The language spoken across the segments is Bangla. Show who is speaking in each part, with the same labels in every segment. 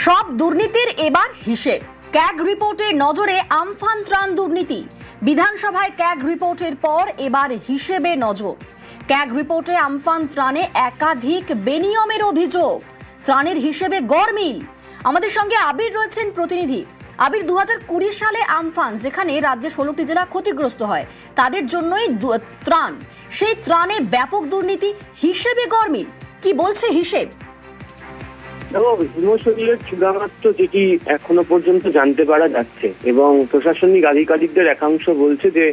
Speaker 1: সব দুর্নীতির এবার হিসেব। ক্যাগ রিপোর্টে নজরে আমফান ত্রাণ দুর্নীতি। বিধানসভায় ক্যাগ রিপোর্টের পর এবার হিসেবে নজর। ক্যাগ রিপোর্টে আমফান ত্রাণে একাধিক বেনিয়মের অভিযোগ। ত্রাণের হিসেবে গড়মিল। আমাদের সঙ্গে আবির রয়েছেন প্রতিনিধি। আবির, 2020 সালে আমফান, যেখানে রাজ্যে 16টি জেলা ক্ষতিগ্রস্ত হয়, তাদের জন্যই ত্রাণ, সেই ত্রাণে ব্যাপক দুর্নীতি, হিসেবে গড়মিল। কি বলছে হিসেব?
Speaker 2: হিমশৈলের চূড়ামাত্র যেটি এখনো পর্যন্ত জানতে পারা যাচ্ছে, এবং প্রশাসনিক আধিকারিকদের একাংশ বলছে যে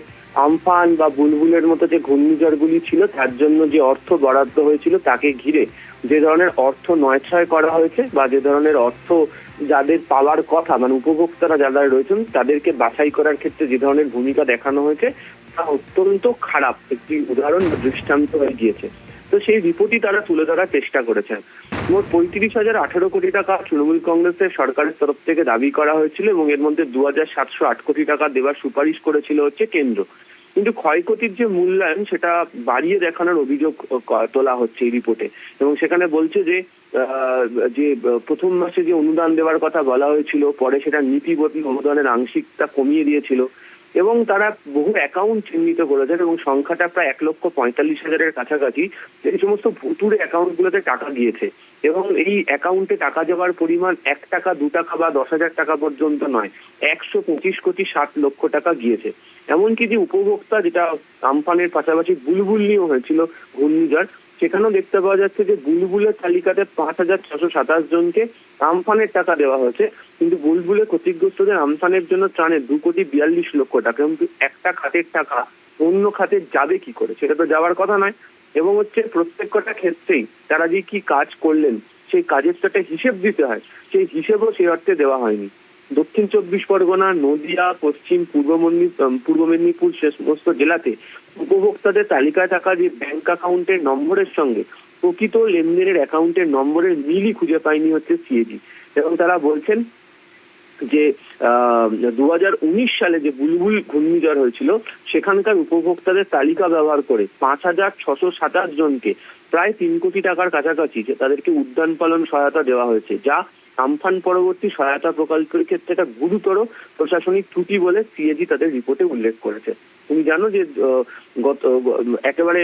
Speaker 2: আমফান বা বুলবুলের মতো যে ঘূর্ণিঝড়গুলি ছিল তার জন্য যে অর্থ বরাদ্দ হয়েছিল তাকে ঘিরে যে ধরনের অর্থ নয়ছয় করা হয়েছে, বা যে ধরনের অর্থ যাদের পাওয়ার কথা, মানে উপভোক্তারা যারা রয়েছেন তাদেরকে বাছাই করার ক্ষেত্রে যে ধরনের ভূমিকা দেখানো হয়েছে তা অত্যন্ত খারাপ একটি উদাহরণ দৃষ্টান্ত হয়ে গিয়েছে। তো সেই রিপোর্টই তারা তুলে ধরার চেষ্টা করেছেন। মোট 35,018 কোটি টাকা তৃণমূল কংগ্রেসের সরকারের তরফ থেকে দাবি করা হয়েছিল, এবং এর মধ্যে 2,708 কোটি টাকা দেওয়ার সুপারিশ করেছিল হচ্ছে কেন্দ্র। কিন্তু ক্ষয়ক্ষতির যে মূল্যায়ন সেটা বাড়িয়ে দেখানোর অভিযোগ তোলা হচ্ছে এই রিপোর্টে, এবং সেখানে বলছে যে প্রথম মাসে যে অনুদান দেওয়ার কথা বলা হয়েছিল, পরে সেটা নীতি বদলে অনুদানের আংশিকটা কমিয়ে দিয়েছিল, এবং তারা বহু অ্যাকাউন্ট চিহ্নিত করেছেন, এবং সংখ্যাটা প্রায় 1,45,000-এর কাছাকাছি এই সমস্ত ভুতুড়ে অ্যাকাউন্ট গুলোতে টাকা গিয়েছে। এবং এই অ্যাকাউন্টে টাকা যাওয়ার পরিমাণ 1 টাকা, 2 টাকা বা 10,000 টাকা পর্যন্ত নয়, 125,60,00,000 টাকা গিয়েছে। এমনকি যে উপভোক্তা, যেটা আমফানের পাশাপাশি বুলবুল নিয়েও হয়েছিল ঘূর্ণিঝড়, সেখানেও দেখতে পাওয়া যাচ্ছে যে বুলবুলের তালিকাতে 5,627 জনকে আমফানের টাকা দেওয়া হয়েছে, কিন্তু বুলবুলে ক্ষতিগ্রস্তদের আমফানের জন্য ত্রাণে 2,42,00,000 টাকা। কিন্তু একটা খাতের টাকা অন্য খাতে যাবে কি করে, সেটা তো যাওয়ার কথা নয়। এবং প্রত্যেকটা ক্ষেত্রেই তারা যে কি কাজ করলেন সেই কাজের একটা হিসেব দিতে হয়, সেই হিসেবও সেই অর্থে দেওয়া হয়নি। দক্ষিণ 24 পরগনা, নদিয়া, পশ্চিম পূর্ব মেদিনীপুর সে সমস্ত জেলাতে উপভোক্তাদের তালিকায় থাকা যে ব্যাংক অ্যাকাউন্টের নম্বরের সঙ্গে প্রকৃত লেনদেনের অ্যাকাউন্টের নম্বরের মিলই খুঁজে পায়নি হচ্ছে সিএজি। এবং তারা বলছেন যে 2019 সালে যে বুলবুল ঘূর্ণিঝড় হয়েছিল সেখানকার উপভোক্তাদের তালিকা ব্যবহার করে 5,627 জনকে প্রায় 3 কোটি টাকার কাছাকাছি তাদেরকে উদ্যান পালন সহায়তা দেওয়া হয়েছে, যা আমফান পরবর্তী সহায়তা প্রকল্পের ক্ষেত্রে একটা গুরুতর প্রশাসনিক ত্রুটি বলে সিএজি তাদের রিপোর্টে উল্লেখ করেছে। তুমি জানো যে একেবারে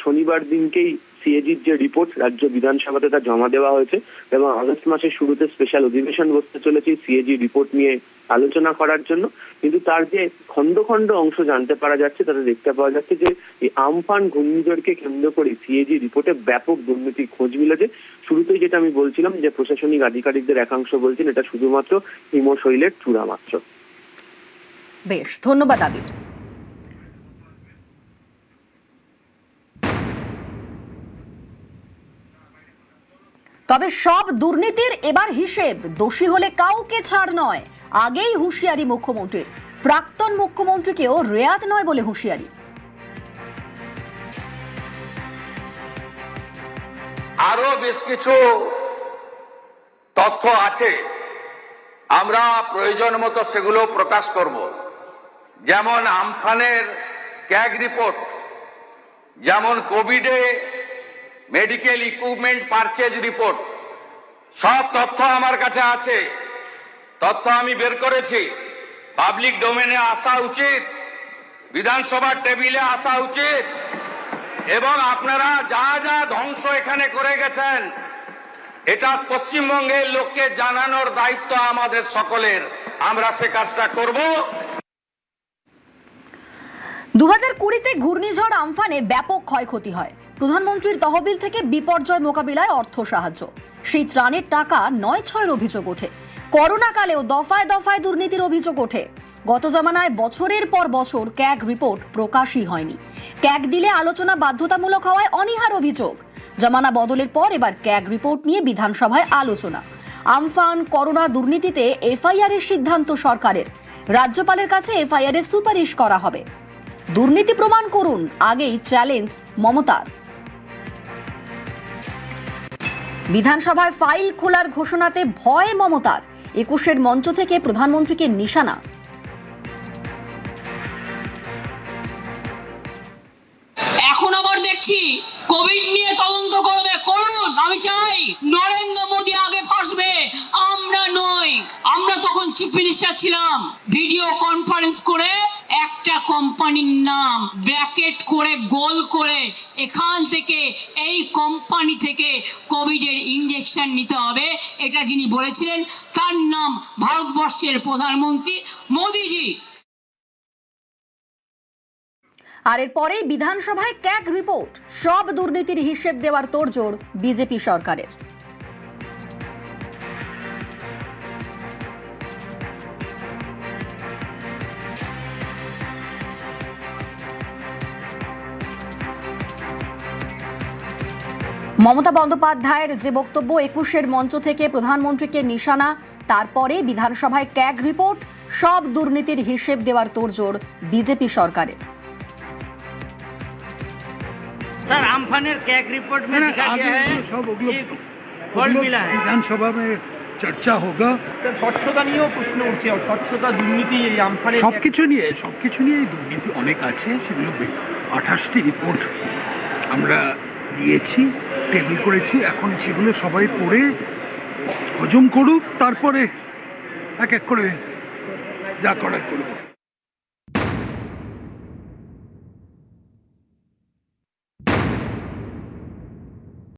Speaker 2: শনিবার দিনকেই সিএজির যে রিপোর্ট রাজ্য বিধানসভাতে তা জমা দেওয়া হয়েছে, এবং আগস্ট মাসের শুরুতে স্পেশাল অধিবেশন বসতে চলেছে সিএজি রিপোর্ট নিয়ে আলোচনা করার জন্য। কিন্তু তার যে খন্ড খন্ড অংশ জানতে পারা যাচ্ছে, তাতে দেখতে পাওয়া যাচ্ছে যে এই আমফান ঘূর্ণিঝড়কে কেন্দ্র করে সিএজি রিপোর্টে ব্যাপক দুর্নীতির খোঁজ মিলেছে। শুরুতেই যেটা আমি বলছিলাম যে প্রশাসনিক আধিকারিকদের একাংশ বলছেন এটা শুধুমাত্র হিমশৈলের চূড়া মাত্র।
Speaker 1: বেশ, ধন্যবাদ আবির। তবে সব দুর্নীতির এবার হিসেব। দোষী হলে কাউকে ছাড় নয়, আগেই হুঁশিয়ারি মুখ্যমন্ত্রীর। প্রাক্তন মুখ্যমন্ত্রীকেও রেয়াত নয় বলে হুঁশিয়ারি।
Speaker 3: আরো বেশ কিছু তথ্য আছে, আমরা প্রয়োজন মতো সেগুলো প্রকাশ করব। যেমন আমফানের ক্যাগ রিপোর্ট, যেমন কোভিডে মেডিকেল ইকুইপমেন্ট পারচেজ রিপোর্ট, সব তথ্য আমার কাছে আছে। তথ্য আমি বের করেছি, পাবলিক ডোমেনে আসা উচিত, বিধানসভার টেবিলে আসা উচিত, এবং আপনারা যা যা ধ্বংস এখানে করে গেছেন এটা পশ্চিমবঙ্গের লোককে জানানোর দায়িত্ব আমাদের সকলের। আমরা সে কাজটা করব।
Speaker 1: 2020-তে ঘূর্ণিঝড় আমফানে ব্যাপক ক্ষয়ক্ষতি হয়। প্রধানমন্ত্রীর তহবিল থেকে বিপর্যয় মোকাবিলায় অর্থ সাহায্য, সেই ত্রাণের টাকা নয়ছয়ের অভিযোগ ওঠে। করোনাকালেও দফায় দফায় দুর্নীতির অভিযোগ ওঠে। গত জমানায় বছরের পর বছর ক্যাগ রিপোর্ট প্রকাশই হয়নি। ক্যাগ দিলে আলোচনা বাধ্যতামূলক হওয়ায় অনীহার অভিযোগ। জমানা বদলের পর এবার ক্যাগ রিপোর্ট নিয়ে বিধানসভায় আলোচনা। আমফান, করোনা দুর্নীতিতে এফআইআর এর সিদ্ধান্ত সরকারের। রাজ্যপালের কাছে এফআইআর এর সুপারিশ করা হবে। দুর্নীতি প্রমাণ করুন, আগেই চ্যালেঞ্জ মমতার। বিধানসভায় ফাইল খোলার ঘোষণাতে ভয় মমতার। 21-এর মঞ্চ থেকে প্রধানমন্ত্রীকে নিশানা।
Speaker 4: এখন আবার দেখছি কোভিড নিয়ে তদন্ত করবে, করুন। আমি চাই নরেন্দ্র মোদী আগে ফাঁসবে, আমরা আমরা তখন চিফ মিনিস্টার ছিলাম, ভিডিও কনফারেন্স করে একটা কোম্পানির নাম ব্র্যাকেট করে গোল করে এখান থেকে এই কোম্পানি থেকে কোভিডের ইনজেকশন নিতে হবে, এটা যিনি বলেছিলেন তার নাম ভারতবর্ষের প্রধানমন্ত্রী মোদিজি।
Speaker 1: আর এরপরেই বিধানসভায় ক্যাগ রিপোর্ট, সব দুর্নীতির হিসেব দেওয়ার তোড়জোড় বিজেপি সরকারের। মমতা বন্দ্যোপাধ্যায়ের যে বক্তব্য 21-এর মঞ্চ থেকে প্রধানমন্ত্রীকে নিশানা, তারপরে বিধানসভায় ক্যাগ রিপোর্ট, সব দুর্নীতির হিসেব দেওয়ার তোড়জোড় বিজেপি সরকারের।
Speaker 5: सर आम्फानेर कैग रिपोर्ट में दिखा गया है कि फॉल्ट मिला है।
Speaker 6: विधानसभा में चर्चा होगा।
Speaker 5: सर স্বচ্ছতা নিয়েও প্রশ্ন উঠছে, স্বচ্ছতা দুর্নীতি এই আম্ফানের
Speaker 6: সবকিছু নিয়ে দুর্নীতি অনেক আছে, সেগুলো 28টি রিপোর্ট আমরা দিয়েছি, টেবিল করেছি। এখন সেগুলো সবাই পড়ে হজম করুক, তারপরে এক এক করে যা করার করব।